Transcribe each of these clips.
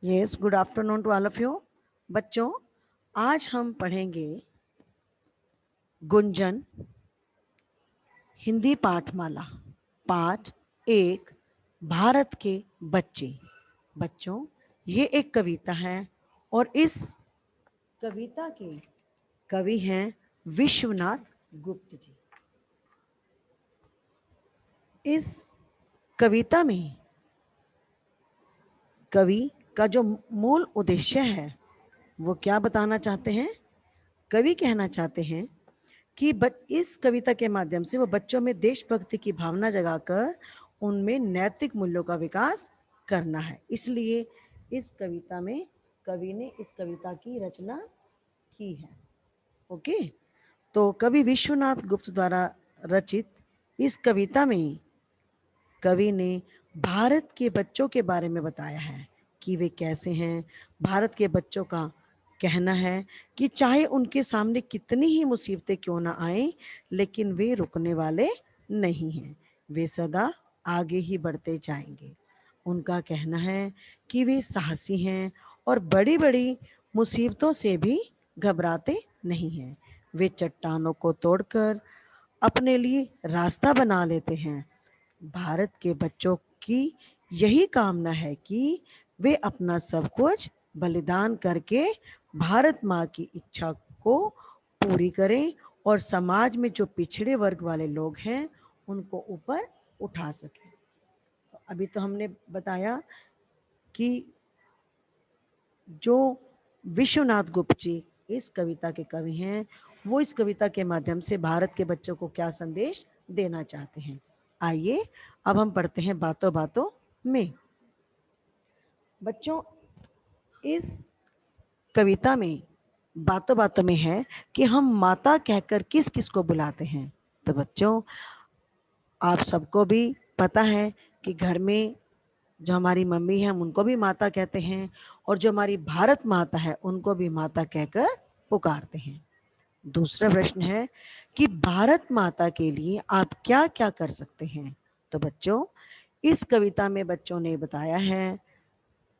Yes, good afternoon to all of you. बच्चों, आज हम पढ़ेंगे गुंजन हिंदी पाठमाला पाठ 1, भारत के बच्चे। बच्चों, ये एक कविता है और इस कविता के कवि हैं विश्वनाथ गुप्त जी। इस कविता में कवि का जो मूल उद्देश्य है वो क्या बताना चाहते हैं? कवि कहना चाहते हैं कि इस कविता के माध्यम से वो बच्चों में देशभक्ति की भावना जगाकर उनमें नैतिक मूल्यों का विकास करना है। इसलिए इस कविता में कवि ने इस कविता की रचना की है। ओके, तो कवि विश्वनाथ गुप्त द्वारा रचित इस कविता में कवि ने भारत के बच्चों के बारे में बताया है कि वे कैसे हैं। भारत के बच्चों का कहना है कि चाहे उनके सामने कितनी ही मुसीबतें क्यों ना आए, लेकिन वे रुकने वाले नहीं हैं। वे सदा आगे ही बढ़ते जाएंगे। उनका कहना है कि वे साहसी हैं और बड़ी बड़ी मुसीबतों से भी घबराते नहीं हैं। वे चट्टानों को तोड़कर अपने लिए रास्ता बना लेते हैं। भारत के बच्चों की यही कामना है कि वे अपना सब कुछ बलिदान करके भारत माँ की इच्छा को पूरी करें और समाज में जो पिछड़े वर्ग वाले लोग हैं उनको ऊपर उठा सकें। तो अभी तो हमने बताया कि जो विश्वनाथ गुप्त जी इस कविता के कवि हैं, वो इस कविता के माध्यम से भारत के बच्चों को क्या संदेश देना चाहते हैं। आइए अब हम पढ़ते हैं बातों बातों में। बच्चों, इस कविता में बातों बातों में है कि हम माता कहकर किस किस को बुलाते हैं। तो बच्चों, आप सबको भी पता है कि घर में जो हमारी मम्मी है हम उनको भी माता कहते हैं और जो हमारी भारत माता है उनको भी माता कहकर पुकारते हैं। दूसरा प्रश्न है कि भारत माता के लिए आप क्या क्या कर सकते हैं। तो बच्चों, इस कविता में बच्चों ने बताया है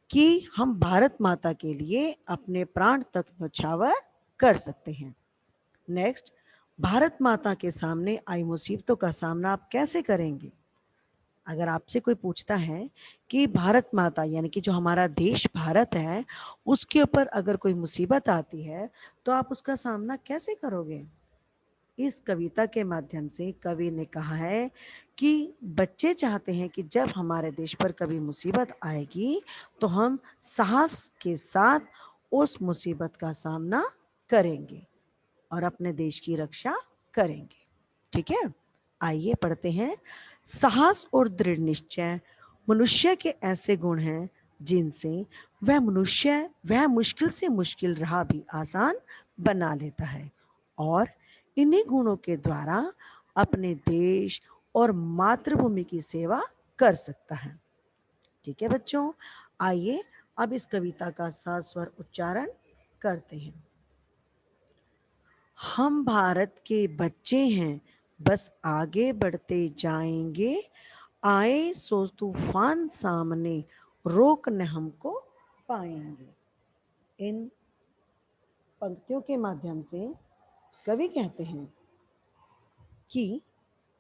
कि हम भारत माता के लिए अपने प्राण तक न्यौछावर कर सकते हैं। नेक्स्ट, भारत माता के सामने आई मुसीबतों का सामना आप कैसे करेंगे? अगर आपसे कोई पूछता है कि भारत माता यानी कि जो हमारा देश भारत है उसके ऊपर अगर कोई मुसीबत आती है तो आप उसका सामना कैसे करोगे? इस कविता के माध्यम से कवि ने कहा है कि बच्चे चाहते हैं कि जब हमारे देश पर कभी मुसीबत आएगी तो हम साहस के साथ उस मुसीबत का सामना करेंगे और अपने देश की रक्षा करेंगे। ठीक है, आइए पढ़ते हैं। साहस और दृढ़ निश्चय मनुष्य के ऐसे गुण हैं जिनसे वह मुश्किल से मुश्किल राह भी आसान बना लेता है और इन्हीं गुणों के द्वारा अपने देश और मातृभूमि की सेवा कर सकता है। ठीक है बच्चों, आइए अब इस कविता का सस्वर उच्चारण करते हैं। हम भारत के बच्चे हैं, बस आगे बढ़ते जाएंगे। आए सो तूफान सामने, रोक न हमको पाएंगे। इन पंक्तियों के माध्यम से कवि कहते हैं कि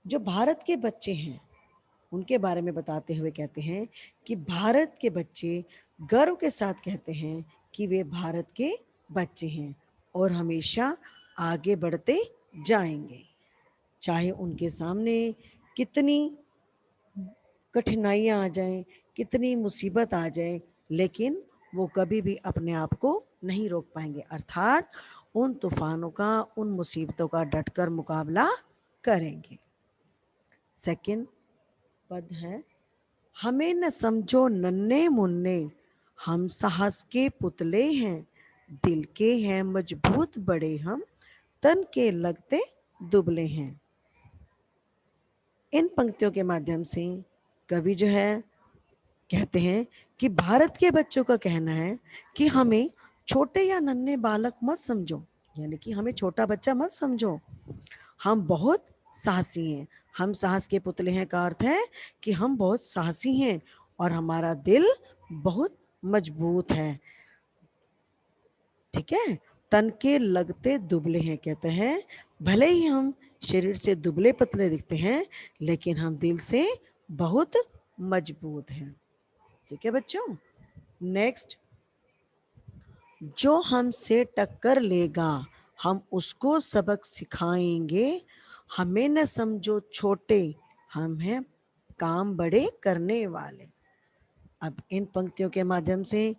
जो भारत के बच्चे हैं उनके बारे में बताते हुए कहते हैं कि भारत के बच्चे गर्व के साथ कहते हैं कि वे भारत के बच्चे हैं और हमेशा आगे बढ़ते जाएंगे। चाहे उनके सामने कितनी कठिनाइयां आ जाएं, कितनी मुसीबत आ जाए, लेकिन वो कभी भी अपने आप को नहीं रोक पाएंगे। अर्थात उन तूफानों का, उन मुसीबतों का डटकर मुकाबला करेंगे। सेकंड पद है, हमें न समझो नन्हे मुन्ने, हम साहस के पुतले हैं। दिल के हैं मजबूत बड़े हम, तन के लगते दुबले हैं। इन पंक्तियों के माध्यम से कवि जो है कहते हैं कि भारत के बच्चों का कहना है कि हमें छोटे या नन्हे बालक मत समझो, यानी कि हमें छोटा बच्चा मत समझो। हम बहुत साहसी हैं। हम साहस के पुतले हैं का अर्थ है कि हम बहुत साहसी हैं और हमारा दिल बहुत मजबूत है, ठीक है। तन के लगते दुबले हैं, कहते हैं भले ही हम शरीर से दुबले पतले दिखते हैं लेकिन हम दिल से बहुत मजबूत हैं, ठीक है बच्चों। नेक्स्ट, जो हमसे टक्कर लेगा हम उसको सबक सिखाएंगे, हमें न समझो छोटे, हम हैं काम बड़े करने वाले। अब इन पंक्तियों के माध्यम से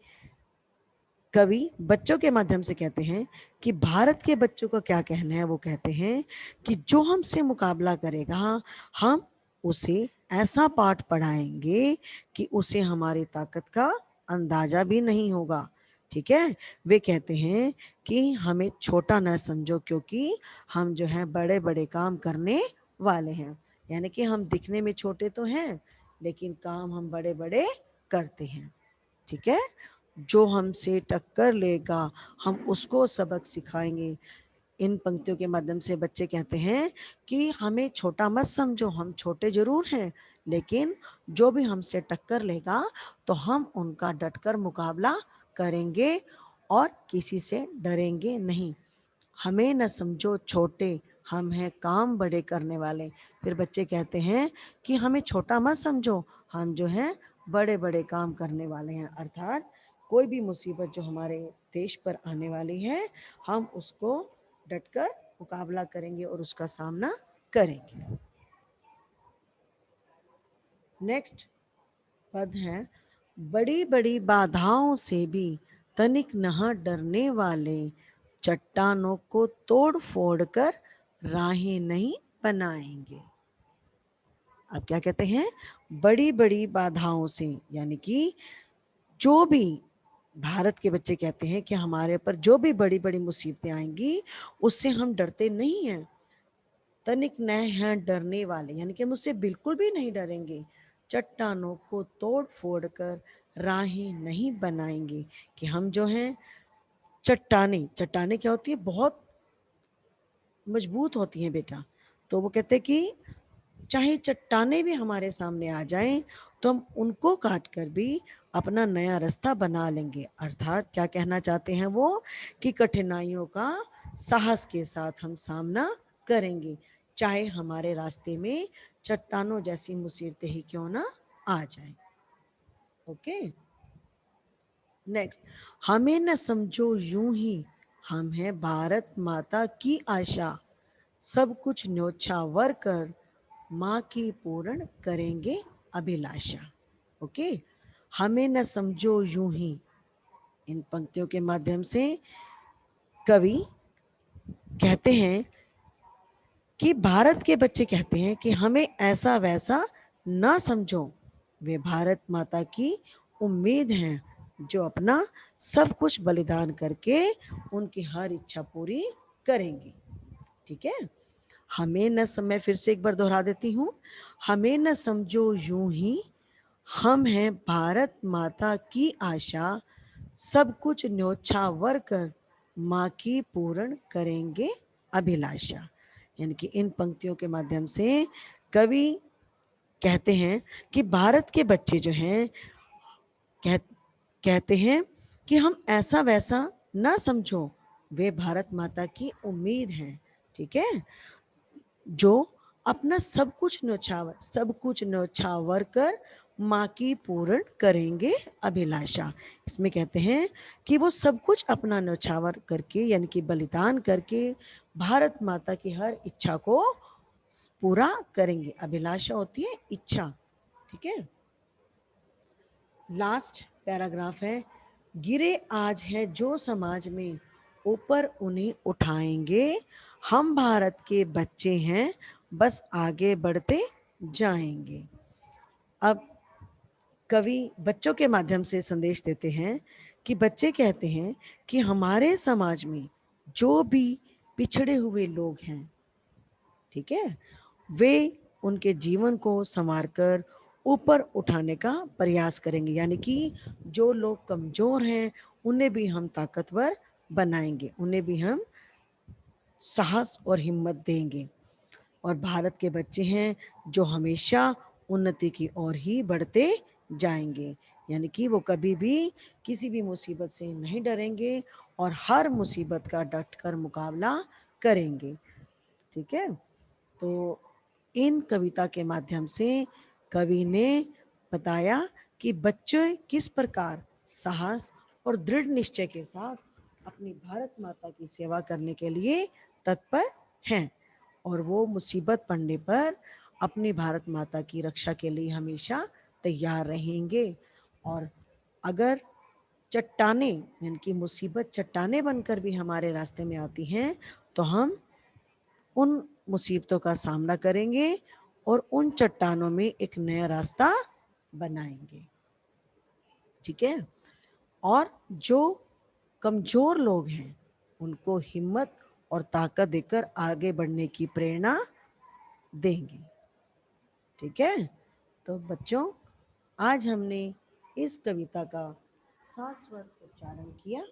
कवि बच्चों के माध्यम से कहते हैं कि भारत के बच्चों का क्या कहना है। वो कहते हैं कि जो हमसे मुकाबला करेगा हम उसे ऐसा पाठ पढ़ाएंगे कि उसे हमारी ताकत का अंदाजा भी नहीं होगा, ठीक है। वे कहते हैं कि हमें छोटा न समझो क्योंकि हम जो है बड़े बड़े काम करने वाले हैं। यानी कि हम दिखने में छोटे तो हैं लेकिन काम हम बड़े बड़े करते हैं, ठीक है। जो हमसे टक्कर लेगा हम उसको सबक सिखाएंगे। इन पंक्तियों के माध्यम से बच्चे कहते हैं कि हमें छोटा मत समझो, हम छोटे जरूर हैं लेकिन जो भी हमसे टक्कर लेगा तो हम उनका डटकर मुकाबला करेंगे और किसी से डरेंगे नहीं। हमें न समझो छोटे, हम हैं काम बड़े करने वाले। फिर बच्चे कहते हैं कि हमें छोटा मत समझो, हम जो हैं बड़े बड़े काम करने वाले हैं। अर्थात कोई भी मुसीबत जो हमारे देश पर आने वाली है हम उसको डटकर मुकाबला करेंगे और उसका सामना करेंगे। नेक्स्ट पद है, बड़ी बड़ी बाधाओं से भी तनिक न डरने वाले, चट्टानों को तोड़ फोड़ कर राहें नहीं बनाएंगे। अब क्या कहते हैं, बड़ी बड़ी बाधाओं से, यानी कि जो भी भारत के बच्चे कहते हैं कि हमारे ऊपर जो भी बड़ी बड़ी मुसीबतें आएंगी उससे हम डरते नहीं हैं। तनिक न हैं डरने वाले, यानी कि हम उससे बिल्कुल भी नहीं डरेंगे। चट्टानों को तोड़ फोड़ कर राहें नहीं बनाएंगे, कि हम जो हैं चट्टाने, चट्टाने क्या होती है, बहुत मजबूत होती हैं बेटा। तो वो कहते हैं कि चाहे चट्टाने भी हमारे सामने आ जाएं तो हम उनको काट कर भी अपना नया रास्ता बना लेंगे। अर्थात क्या कहना चाहते हैं वो, कि कठिनाइयों का साहस के साथ हम सामना करेंगे चाहे हमारे रास्ते में चट्टानों जैसी मुसीबतें ही क्यों ना आ जाए। ओके, नेक्स्ट, हमें न समझो यूं ही, हम हैं भारत माता की आशा, सब कुछ न्योछावर कर माँ की पूर्ण करेंगे अभिलाषा। ओके, हमें न समझो यूं ही, इन पंक्तियों के माध्यम से कवि कहते हैं कि भारत के बच्चे कहते हैं कि हमें ऐसा वैसा ना समझो, वे भारत माता की उम्मीद हैं जो अपना सब कुछ बलिदान करके उनकी हर इच्छा पूरी करेंगी, ठीक है। हमें न मैं फिर से एक बार दोहरा देती हूँ, हमें न समझो यूं ही, हम हैं भारत माता की आशा, सब कुछ न्योछावर कर माँ की पूर्ण करेंगे अभिलाषा। यानी कि इन पंक्तियों के माध्यम से कवि कहते हैं कि भारत के बच्चे जो हैं कह, कहते हैं कि हम ऐसा वैसा ना समझो, वे भारत माता की उम्मीद हैं, ठीक है, जो अपना सब कुछ न्योछावर कर माँ की पूर्ण करेंगे अभिलाषा। इसमें कहते हैं कि वो सब कुछ अपना न्योछावर करके, यानी कि बलिदान करके भारत माता की हर इच्छा को पूरा करेंगे। अभिलाषा होती है इच्छा, ठीक है। लास्ट पैराग्राफ है, गिरे आज है जो समाज में, ऊपर उन्हें उठाएंगे, हम भारत के बच्चे हैं बस आगे बढ़ते जाएंगे। अब कवि बच्चों के माध्यम से संदेश देते हैं कि बच्चे कहते हैं कि हमारे समाज में जो भी पिछड़े हुए लोग हैं, ठीक है, वे उनके जीवन को संवार कर ऊपर उठाने का प्रयास करेंगे। यानी कि जो लोग कमजोर हैं उन्हें भी हम ताकतवर बनाएंगे, उन्हें भी हम साहस और हिम्मत देंगे। और भारत के बच्चे हैं जो हमेशा उन्नति की ओर ही बढ़ते जाएंगे। यानी कि वो कभी भी किसी भी मुसीबत से नहीं डरेंगे और हर मुसीबत का डट कर मुकाबला करेंगे। ठीक है, तो इन कविता के माध्यम से कवि ने बताया कि बच्चे किस प्रकार साहस और दृढ़ निश्चय के साथ अपनी भारत माता की सेवा करने के लिए तत्पर हैं और वो मुसीबत पड़ने पर अपनी भारत माता की रक्षा के लिए हमेशा तैयार रहेंगे। और अगर चट्टाने यानी कि मुसीबत चट्टाने बनकर भी हमारे रास्ते में आती हैं तो हम उन मुसीबतों का सामना करेंगे और उन चट्टानों में एक नया रास्ता बनाएंगे। ठीक है, और जो कमजोर लोग हैं उनको हिम्मत और ताकत देकर आगे बढ़ने की प्रेरणा देंगे। ठीक है, तो बच्चों आज हमने इस कविता का सात स्वर उच्चारण किया।